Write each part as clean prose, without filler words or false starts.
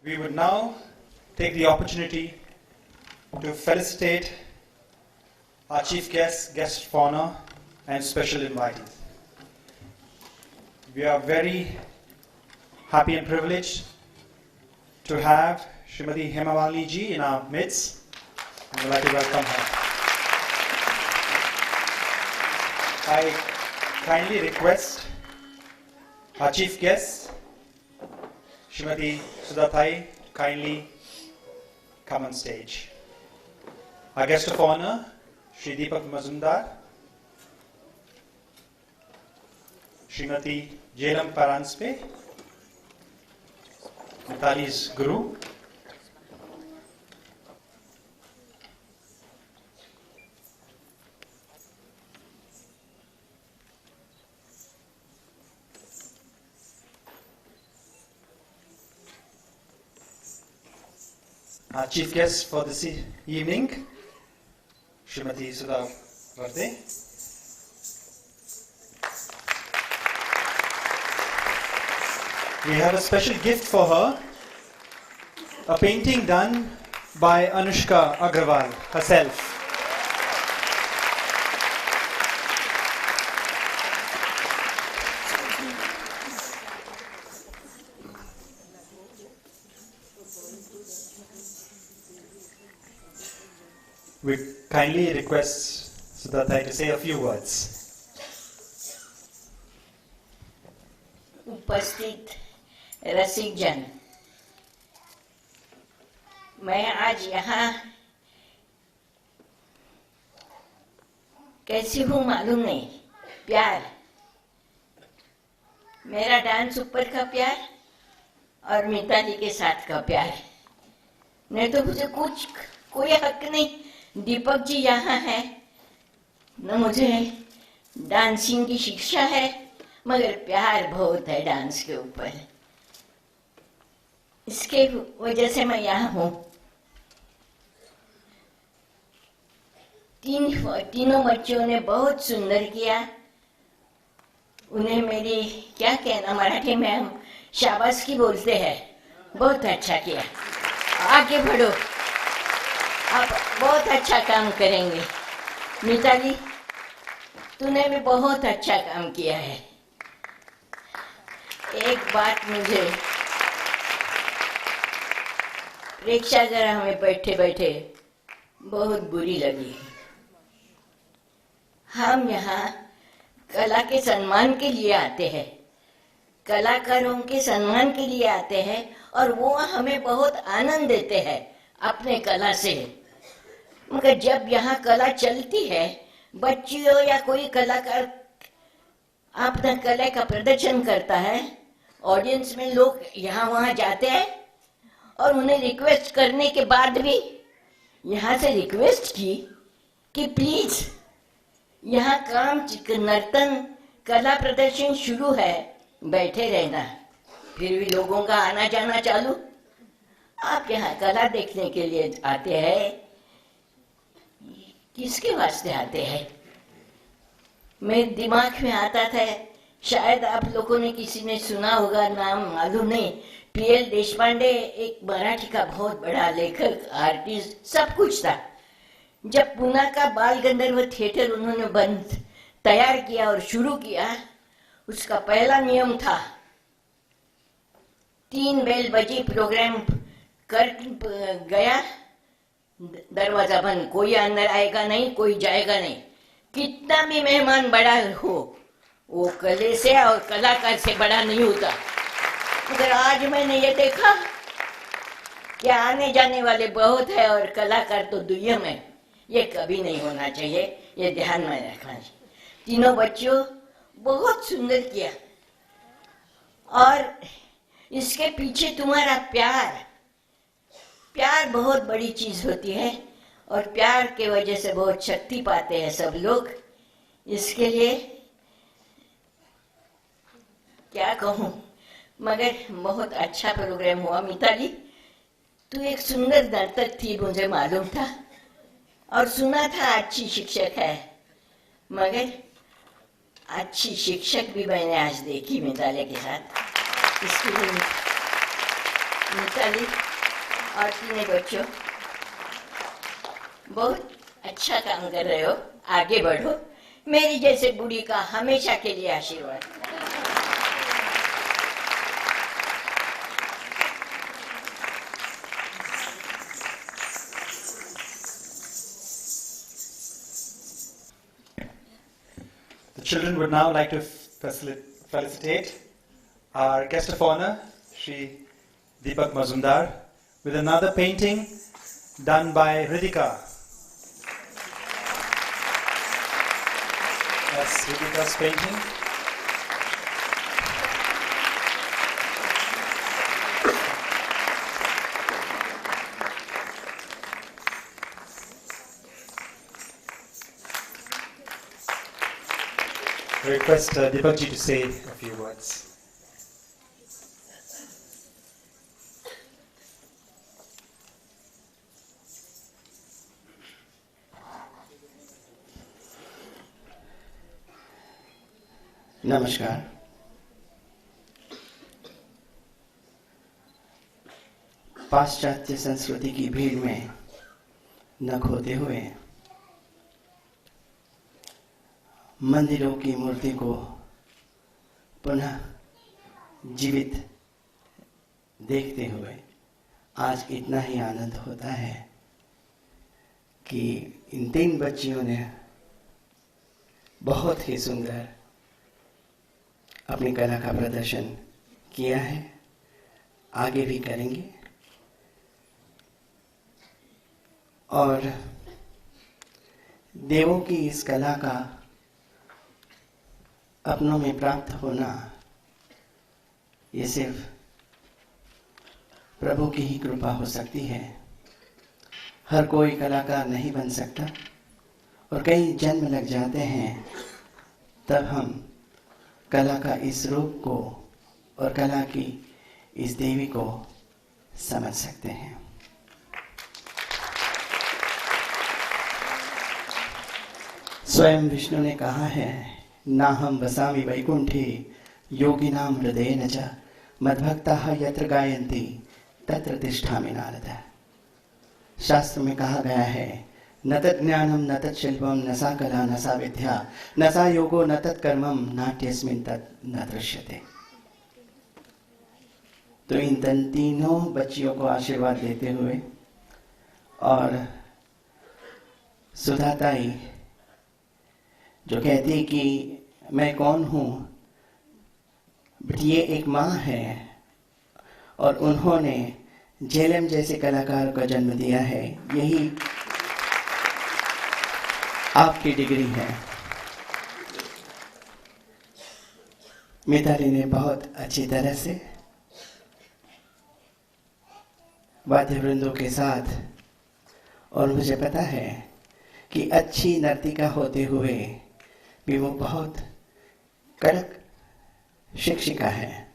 We would now take the opportunity to felicitate our chief guests, guest of honor, and special invitees. We are very happy and privileged to have Srimati Hema Malini ji in our midst. We would like to welcome her. I kindly request our chief guest, Srimati Sudha Thai, kindly come on stage. Our guest of honor, Shri Deepak Mazumdar, Srimati Jairam Paranspe, Mitali's guru, our chief guest for this evening, Srimati Sudha Varde. We have a special gift for her, a painting done by Anushka Agrawal herself. We kindly request Sudha Thai to say a few words. उपस्थित रसिक जन, मैं आज यहाँ कैसी हूँ मालूम नहीं। प्यार, मेरा डांस ऊपर का प्यार और मिताली के साथ का प्यार, नहीं तो मुझे कोई हक नहीं। दीपक जी यहाँ है, न मुझे डांसिंग की शिक्षा है, मगर प्यार बहुत है डांस के ऊपर। इसके वजह से मैं यहाँ हूँ। तीनों बच्चों ने बहुत सुंदर किया। उन्हें मेरी क्या कहना, मराठी में हम शाबाशी बोलते हैं। बहुत अच्छा किया, आगे बढ़ो, आप बहुत अच्छा काम करेंगे। मिताली, तूने भी बहुत अच्छा काम किया है। एक बात मुझे प्रेक्षागृह में बैठे बैठे बहुत बुरी लगी। हम यहाँ कला के सम्मान के लिए आते हैं, कलाकारों के सम्मान के लिए आते हैं, और वो हमें बहुत आनंद देते हैं अपने कला से। मगर जब यहाँ कला चलती है, बच्ची हो या कोई कलाकार अपना कला का प्रदर्शन करता है, ऑडियंस में लोग यहाँ वहाँ जाते हैं और उन्हें रिक्वेस्ट करने के बाद भी यहाँ से रिक्वेस्ट की कि प्लीज यहाँ काम नर्तन कला प्रदर्शन शुरू है, बैठे रहना। फिर भी लोगों का आना जाना चालू। आप यहाँ कला देखने के लिए आते हैं, किसके वास्ते आते हैं? मेरे दिमाग में आता था, शायद आप लोगों ने किसी ने सुना होगा, नाम मालूम नहीं, पीएल देशपांडे, एक मराठी का बहुत बड़ा लेखक, आर्टिस्ट, सब कुछ था। जब पुणे का बाल गंधर्व थिएटर उन्होंने तैयार किया और शुरू किया, उसका पहला नियम था 3 बेल बजी, प्रोग्राम कर गया, दरवाजा बंद, कोई अंदर आएगा नहीं, कोई जाएगा नहीं। कितना भी मेहमान बड़ा हो, वो कले से और कलाकार से बड़ा नहीं होता। मगर आज मैंने ये देखा कि आने जाने वाले बहुत है और कलाकार तो दुनियम है। ये कभी नहीं होना चाहिए, ये ध्यान में रखना चाहिए। तीनों बच्चों बहुत सुंदर किया, और इसके पीछे तुम्हारा प्यार बहुत बड़ी चीज होती है, और प्यार के वजह से बहुत शक्ति पाते हैं सब लोग। इसके लिए क्या कहूँ, मगर बहुत अच्छा प्रोग्राम हुआ। मिताली, तू एक सुंदर नर्तक थी, मुझे मालूम था, और सुना था अच्छी शिक्षक है, मगर अच्छी शिक्षक भी मैंने आज देखी मिताली के साथ। इसके लिए मिताली और तीनों बच्चों, बहुत अच्छा काम कर रहे हो, आगे बढ़ो। मेरी जैसे बूढ़ी का हमेशा के लिए आशीर्वाद। The children would now like to felicitate our guest of honor, Shri Deepak Mazumdar, with another painting done by Ridhika. That's Ridhika's painting. I request Deepak ji to say a few words. नमस्कार। पाश्चात्य संस्कृति की भीड़ में न खोते हुए मंदिरों की मूर्ति को पुनः जीवित देखते हुए आज इतना ही आनंद होता है कि इन 3 बच्चियों ने बहुत ही सुंदर अपनी कला का प्रदर्शन किया है, आगे भी करेंगे और देवों की इस कला का अपनों में प्राप्त होना ये सिर्फ प्रभु की ही कृपा हो सकती है। हर कोई कलाकार नहीं बन सकता और कई जन्म लग जाते हैं, तब हम कला का इस रूप को और कला की इस देवी को समझ सकते हैं। स्वयं विष्णु ने कहा है, नाहं वसामि वैकुंठे योगिनां हृदयेन च मद्भक्ताः यत्र गायन्ति तत्र तिष्ठामि नारद। शास्त्र में कहा गया है, न तत् ज्ञानम न तत् शिल्पम न सा कला न सा विद्या न सा योगो न तत् कर्मम नाट्यस्मिन् तत् न दृश्यते। तो इन तीनों बच्चियों को आशीर्वाद देते हुए और सुधाताई जो कहती कि मैं कौन हूँ, बट ये एक माँ है और उन्होंने झेलम जैसे कलाकार को जन्म दिया है, यही आपकी डिग्री है। मिताली ने बहुत अच्छी तरह से वाद्य वृंदों के साथ, और मुझे पता है कि अच्छी नर्तिका होते हुए भी वो बहुत कड़क शिक्षिका है।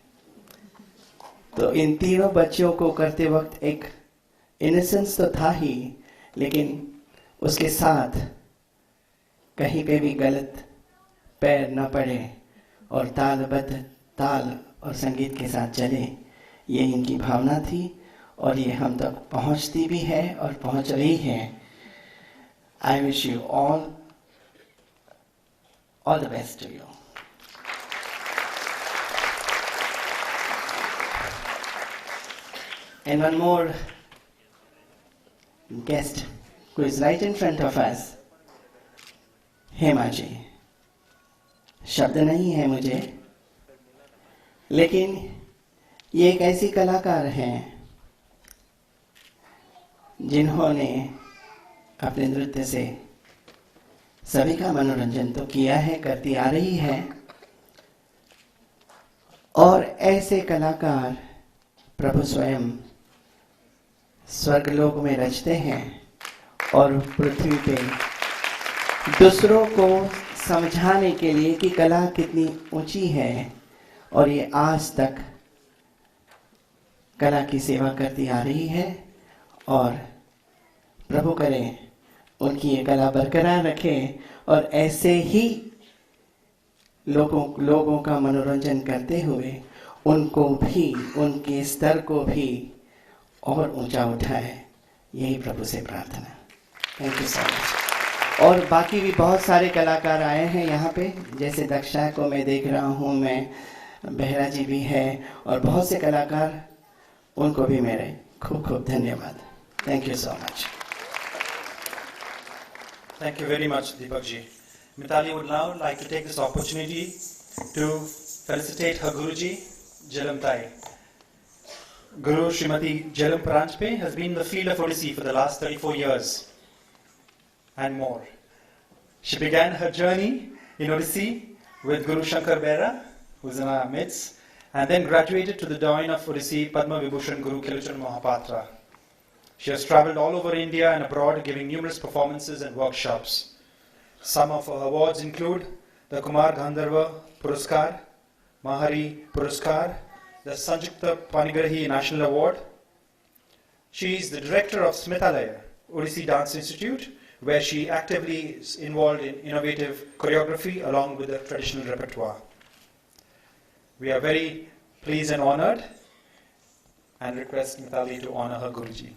तो इन तीनों बच्चों को करते वक्त एक इनोसेंस तो था ही, लेकिन उसके साथ कहीं पे भी गलत पैर न पड़े और तालबद्ध ताल और संगीत के साथ चले, ये इनकी भावना थी और ये हम तक पहुंचती भी है और पहुंच रही है। I wish you all the best to you. And one more guest who is right in front of us, Hema ji. शब्द नहीं है मुझे, लेकिन ये एक ऐसी कलाकार हैं जिन्होंने अपने नृत्य से सभी का मनोरंजन तो किया है, करती आ रही है। और ऐसे कलाकार प्रभु स्वयं स्वर्गलोक में रचते हैं और पृथ्वी पे दूसरों को समझाने के लिए कि कला कितनी ऊंची है, और ये आज तक कला की सेवा करती आ रही है। और प्रभु करे उनकी ये कला बरकरार रखे और ऐसे ही लोगों का मनोरंजन करते हुए उनको भी, उनके स्तर को भी और ऊंचा उठाए, यही प्रभु से प्रार्थना। Thank you so much. और बाकी भी बहुत सारे कलाकार आए हैं यहाँ पे, जैसे दक्षा को मैं देख रहा हूँ, मैं बेहरा जी भी है, और बहुत से कलाकार, उनको भी मेरे खूब खूब धन्यवाद। Thank you so much. Thank you very much, Deepak ji. Mitali would now like to take this opportunity to felicitate her Guruji, Jalam Tai. Guru Srimati Jalam Paranjpe has been in the field of Odissi for the last 34 years and more. She began her journey in Odissi with Guru Shankar Bera, who is in our midst, and then graduated to the doyen of Odissi, Padma Vibhushan Guru Keluchan Mahapatra. She has travelled all over India and abroad, giving numerous performances and workshops. Some of her awards include the Kumar Gandharva Puraskar, Mahari Puraskar, the Sanjukta Panigrahi National Award. She is the director of Smithalaya, Odissi Dance Institute, where she actively is involved in innovative choreography along with the traditional repertoire. We are very pleased and honoured and request Mitali to honour her Guruji.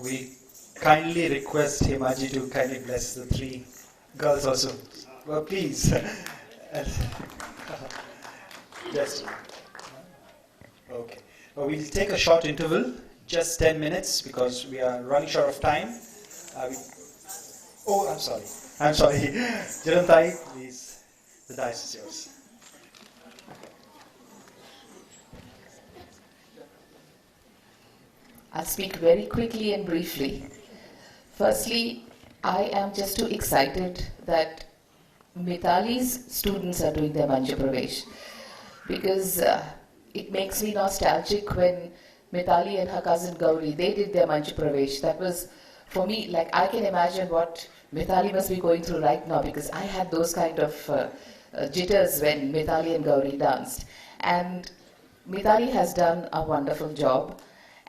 We kindly request Hemaji to kindly bless the three girls also. Well, please. Just. Okay. Well, we'll take a short interval, just 10 minutes, because we are running short of time. Oh, I'm sorry. I'm sorry. Jalantai, please. The dice is yours. I'll speak very quickly and briefly. Firstly, I am just too excited that Mitali's students are doing their Mancha Pravesh, because it makes me nostalgic when Mitali and her cousin Gauri, they did their Mancha Pravesh. That was, for me, like I can imagine what Mitali must be going through right now, because I had those kind of jitters when Mitali and Gauri danced. And Mitali has done a wonderful job.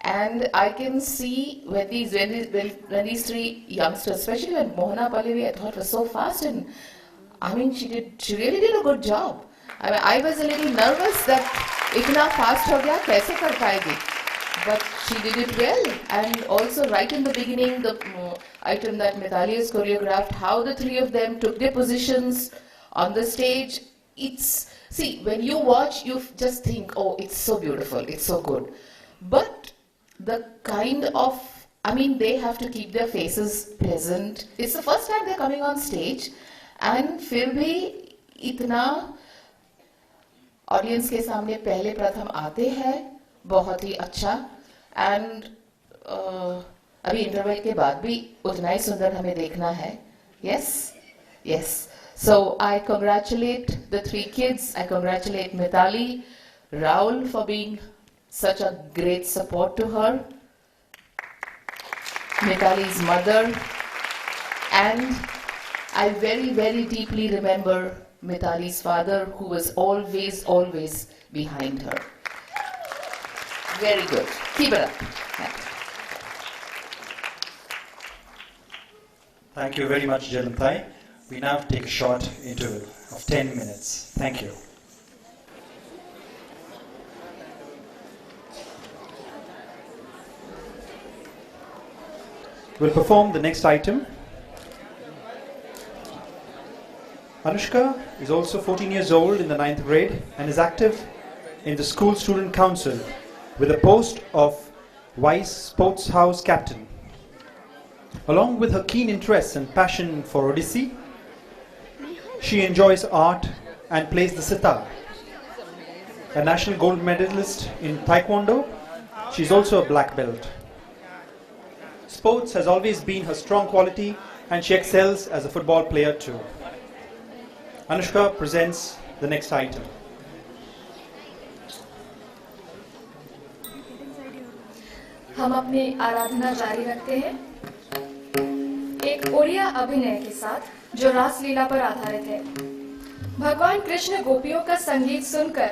And I can see when these three youngsters, especially when Mohana Pallavi, I thought was so fast, and I mean she really did a good job. I mean, I was a little nervous that itna fast ho gaya, kaise kar payegi? But she did it well. And also right in the beginning, the item that Mitali has choreographed, how the three of them took their positions on the stage. It's, see, when you watch, you just think, oh, it's so beautiful, it's so good. But the kind of, I mean, they have to keep their faces pleasant. It's the first time they're coming on stage, and फिर भी इतना audience के सामने पहले प्रथम आते हैं, बहुत ही अच्छा. And अभी interval के बाद भी उतना ही सुंदर हमें देखना है. Yes, yes. So I congratulate the three kids. I congratulate Mitali, Raul for being such a great support to her, Mitali's mother, and I very, very deeply remember Mitali's father, who was always, always behind her. Very good. Keep it up. Thank you very much, Jalantai. We now take a short interval of 10 minutes. Thank you. We'll perform the next item. Anushka is also 14 years old in the 9th grade and is active in the school student council with the post of Vice Sports House Captain. Along with her keen interest and passion for Odissi, she enjoys art and plays the sitar. A national gold medalist in Taekwondo, she is also a black belt. Sports has always been her strong quality, and she excels as a football player too. Anushka presents the next item. हम अपनी आराधना जारी रखते हैं. एक एक उड़िया अभिनय के साथ जो रासलीला पर आधारित है। भगवान कृष्ण गोपियों का संगीत सुनकर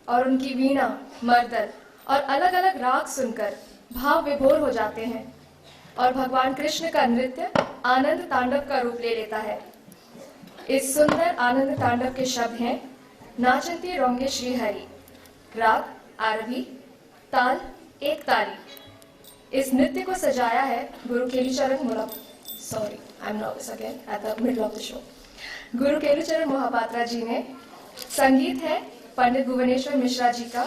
और उनकी वीणा, मर्दल और अलग अलग राग सुनकर भाव विभोर हो जाते हैं और भगवान कृष्ण का नृत्य आनंद तांडव का रूप ले लेता है। इस सुंदर आनंद तांडव के शब्द हैं नाचंती रोंगे श्री हरि, राग आरवी, ताल एक ताली। इस नृत्य को सजाया है गुरु केलुचरण गुरु केलुचरण मोहपात्रा जी ने। संगीत है पंडित भुवनेश्वर मिश्रा जी का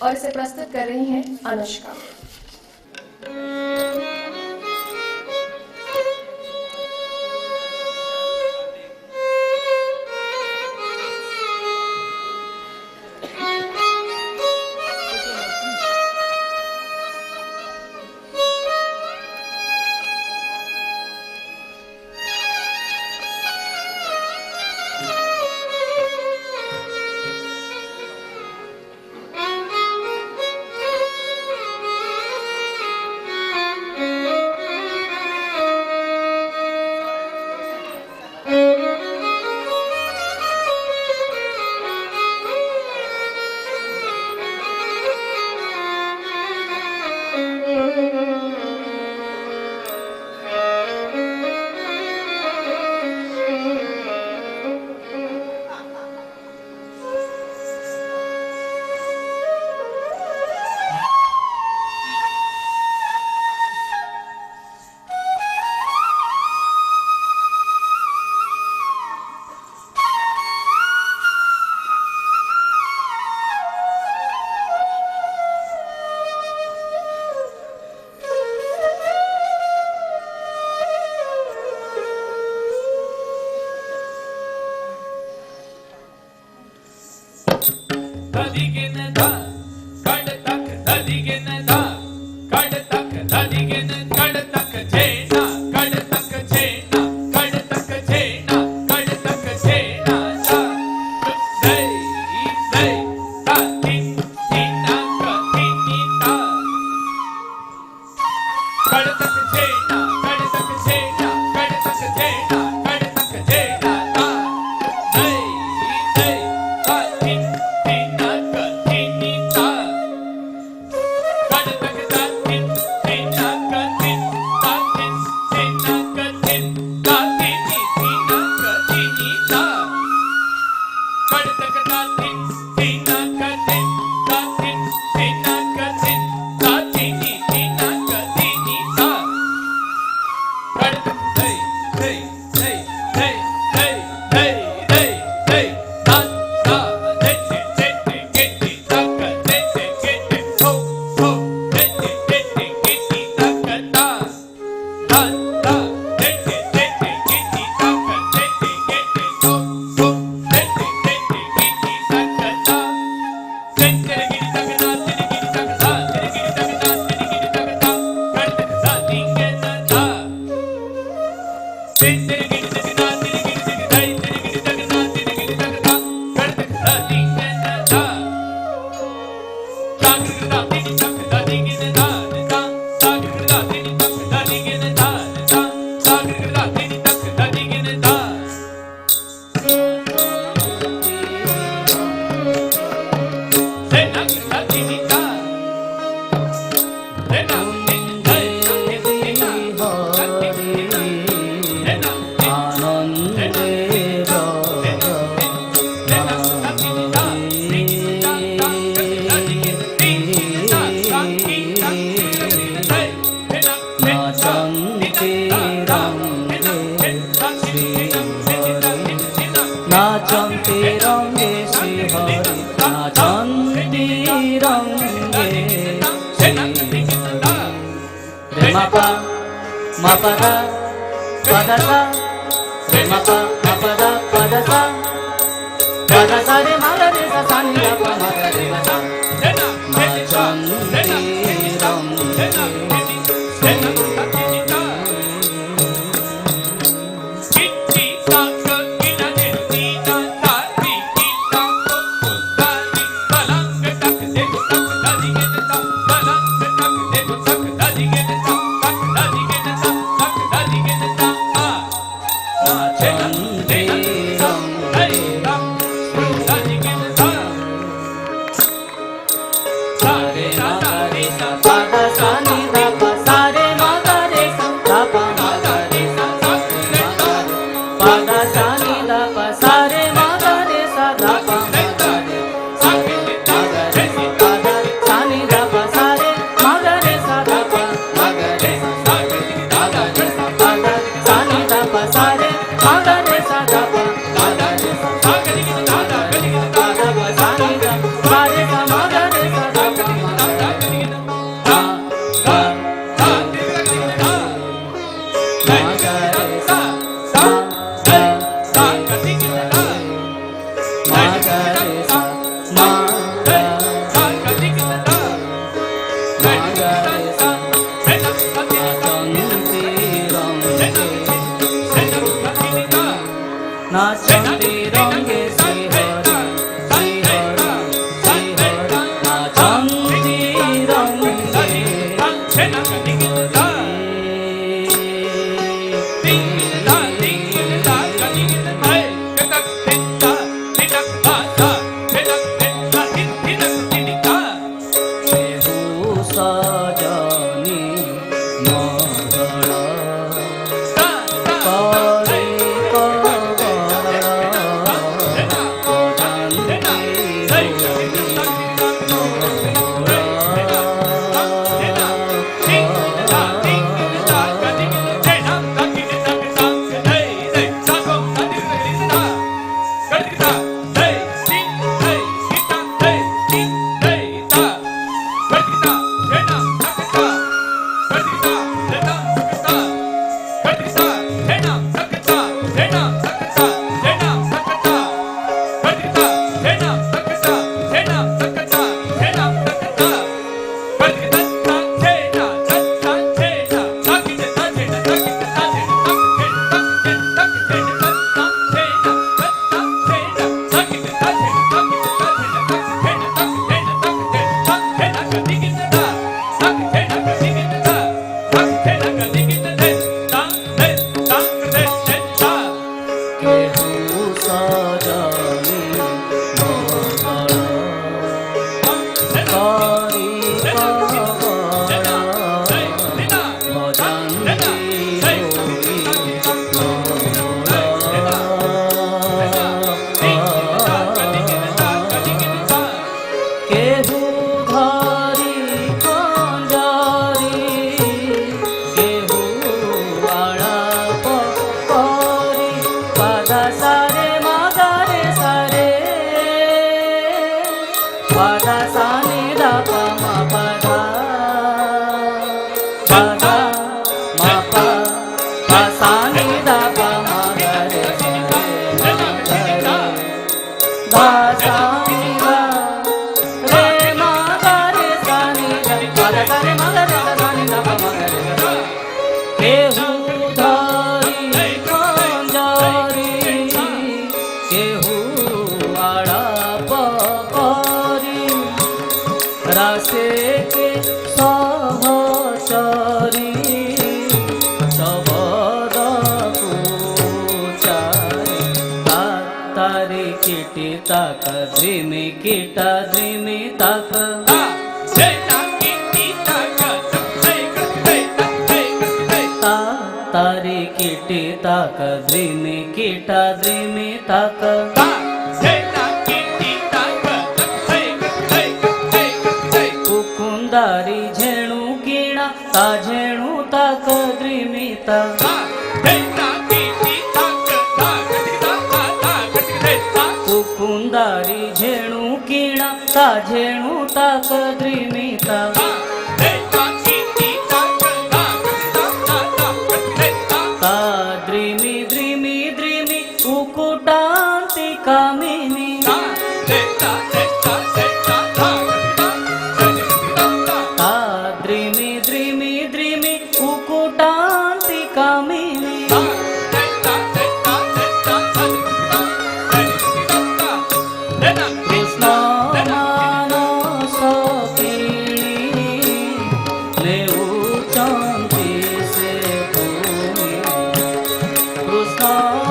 और इसे प्रस्तुत कर रही हैं अनुष्का। Krishna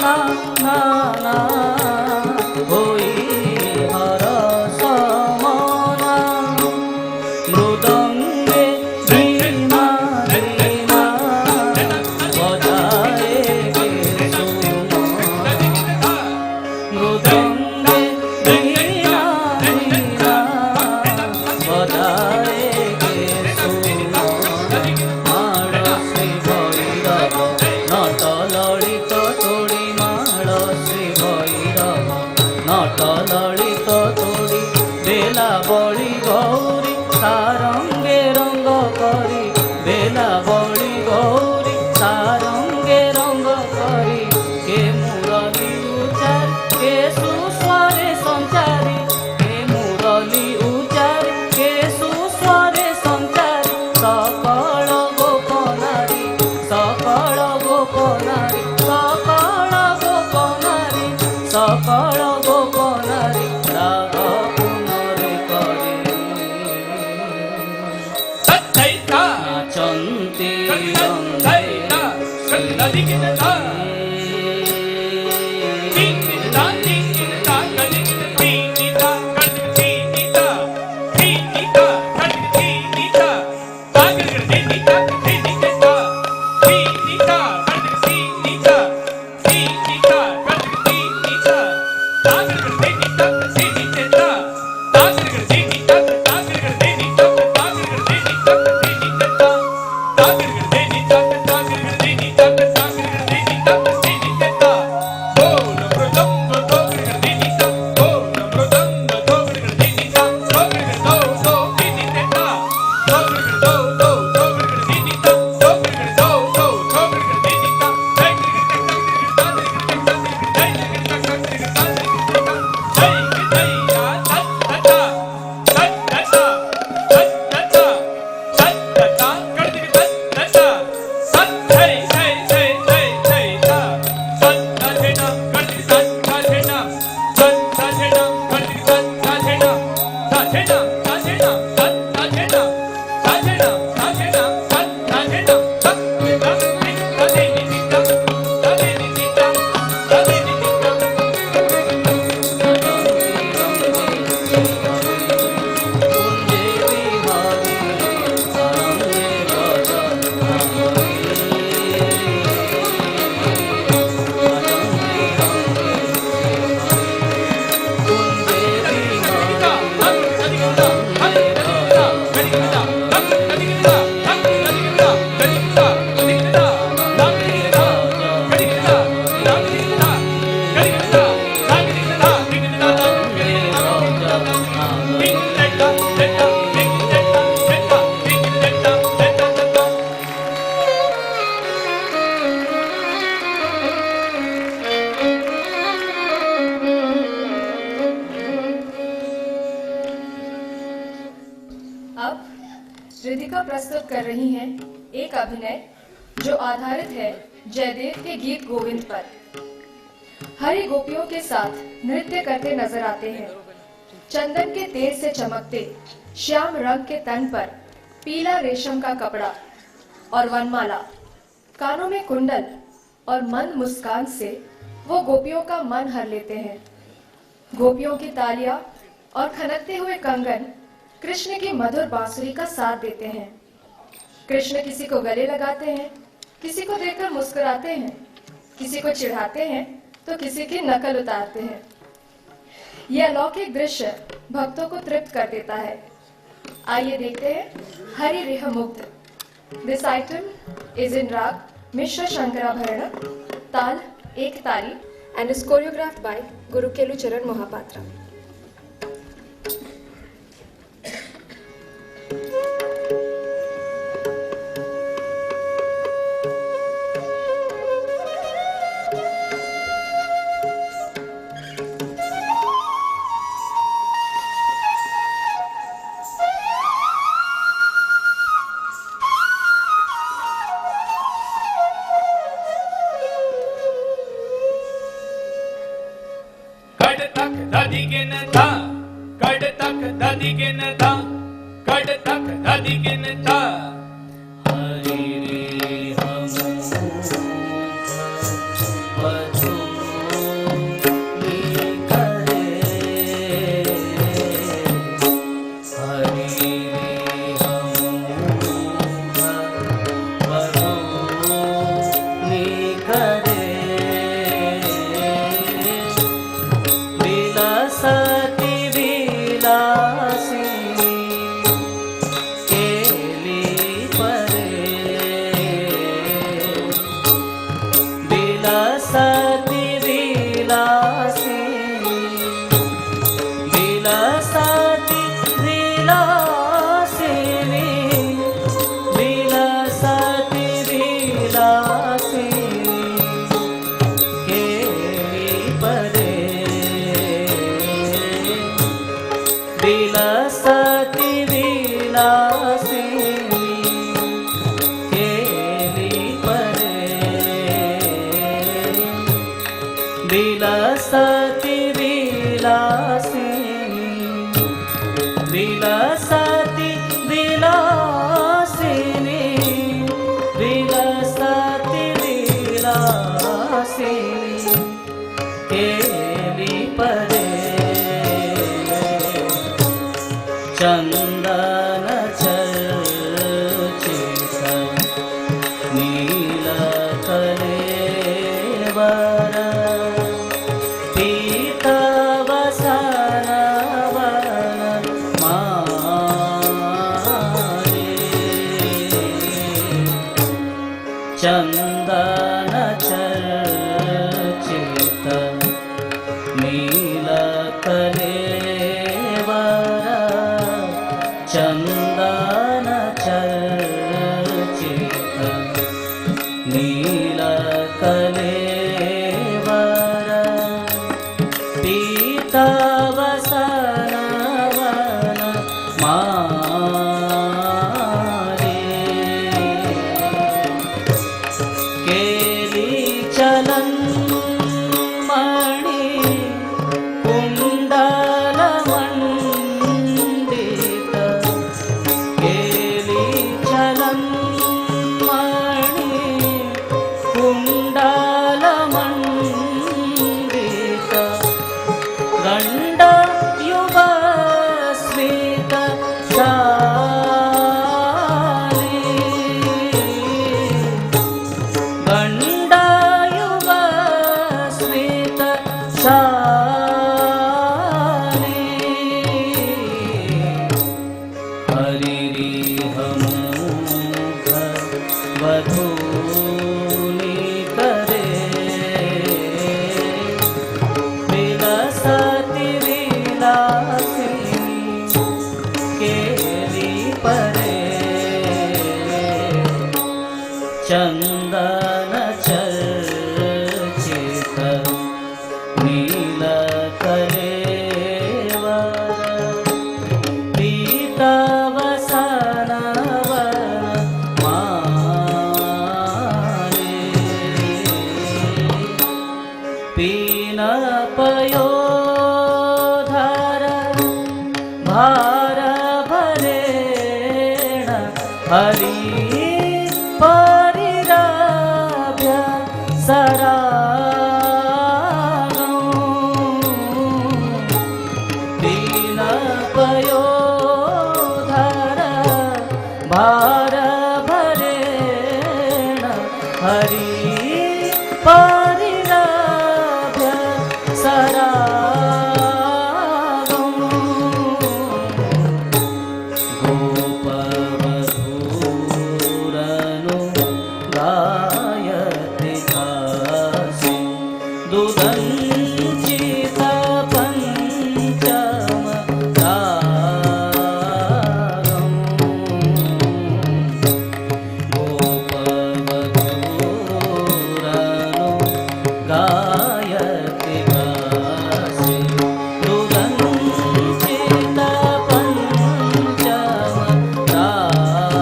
ना ना ना होई हर समना मृदंगे वीणा वीणा बजाए के सुमना मृदंगे वीणा वीणा बजाए के सुमना माळ श्री भैरव नट ललित तोड़ी माळ श्री भैरव नट ललित तोड़ी बेला बड़ी गौरी सारंगे रंग करी बेला बड़ी गौरी सारंगे रंग करी के मुरली उचारी के सुस्वरे संचारी के मुरली उचारी के सुस्वरे संचारी सकल गोपनारी सकल गोपनारी सकल गोपनारी सकल गोपनारी राग पुनरे करे नाचन्ति अब रिधिका प्रस्तुत कर रही हैं एक अभिनय जो आधारित है जयदेव के गीत गोविंद पर। हरि गोपियों के साथ नृत्य करते नजर आते हैं। चंदन के तेल से चमकते श्याम रंग के तन पर पीला रेशम का कपड़ा और वनमाला, कानों में कुंडल और मंद मुस्कान से वो गोपियों का मन हर लेते हैं। गोपियों की तालियां और खनकते हुए कंगन कृष्ण की मधुर बांसुरी का साथ देते हैं। कृष्ण किसी को गले लगाते हैं, किसी को देखकर मुस्कुराते हैं, किसी को चिढ़ाते हैं तो किसी की नकल उतारते हैं। यह अलौकिक दृश्य भक्तों को तृप्त कर देता है। आइए देखते हैं हरि रिह मुग्ध। दिस आइटम इज इन राग मिश्र शंकराभरण, ताल एक ताली, and is choreographed by Guru Kelucharan Mohapatra. Hari रे हम विलसति विलासिनी विलसति विलासिनी विलसति विलासिनी केली परे चंदन चर्चित नील कलेवर पीत वसन वन मारे चंदन चर्चित नील कलेवर चंदन चर्चित नील कलेवर पीत वसन वन मारे केली चलन मणि कुंडल मंडित केली चलन मणि कुंडल मंडित गंड युव स्मित शाली गंड युव स्मित शाली हरिरिह मुख वधूनि करे विलसति विलासिनी केली परे चंदन चर्चित नील कलेवर पीत वसन वन मारे पीन पयोधर भार भरेण हरि परिरभ्य सरागं दीन पयोधर भार भरेण हरि परिरभ्य सरागं गोपवधूरनु गायति दासी दुदञ्चित पञ्चम रागं गोपवधूरनु गायति दासी दुदञ्चित पञ्चम रागं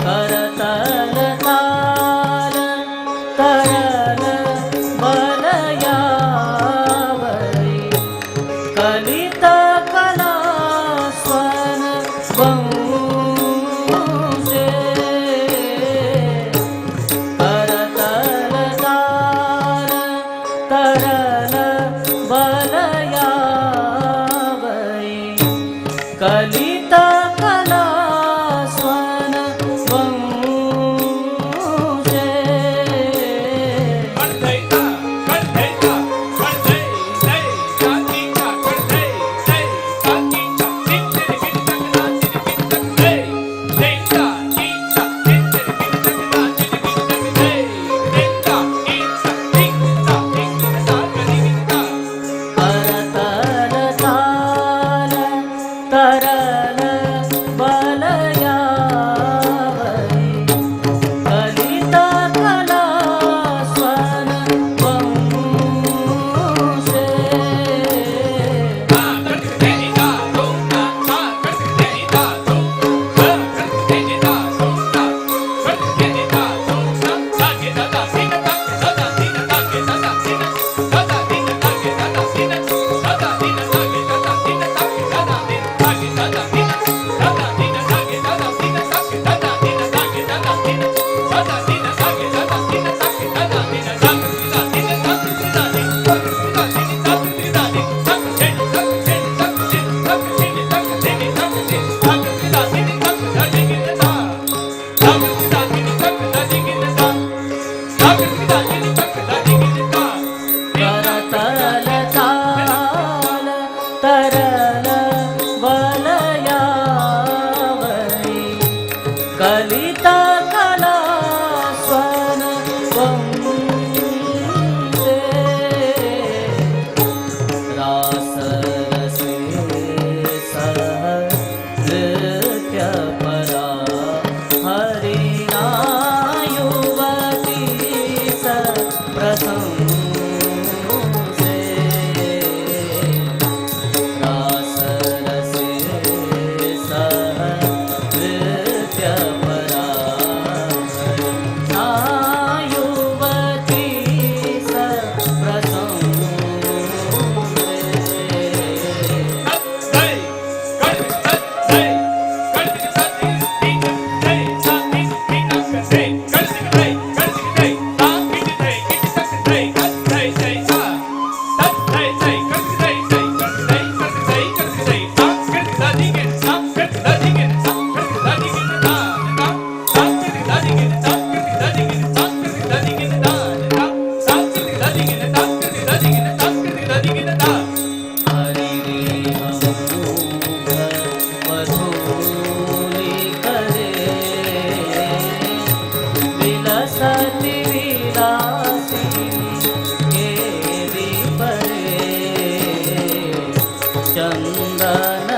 करतल ताल चंदन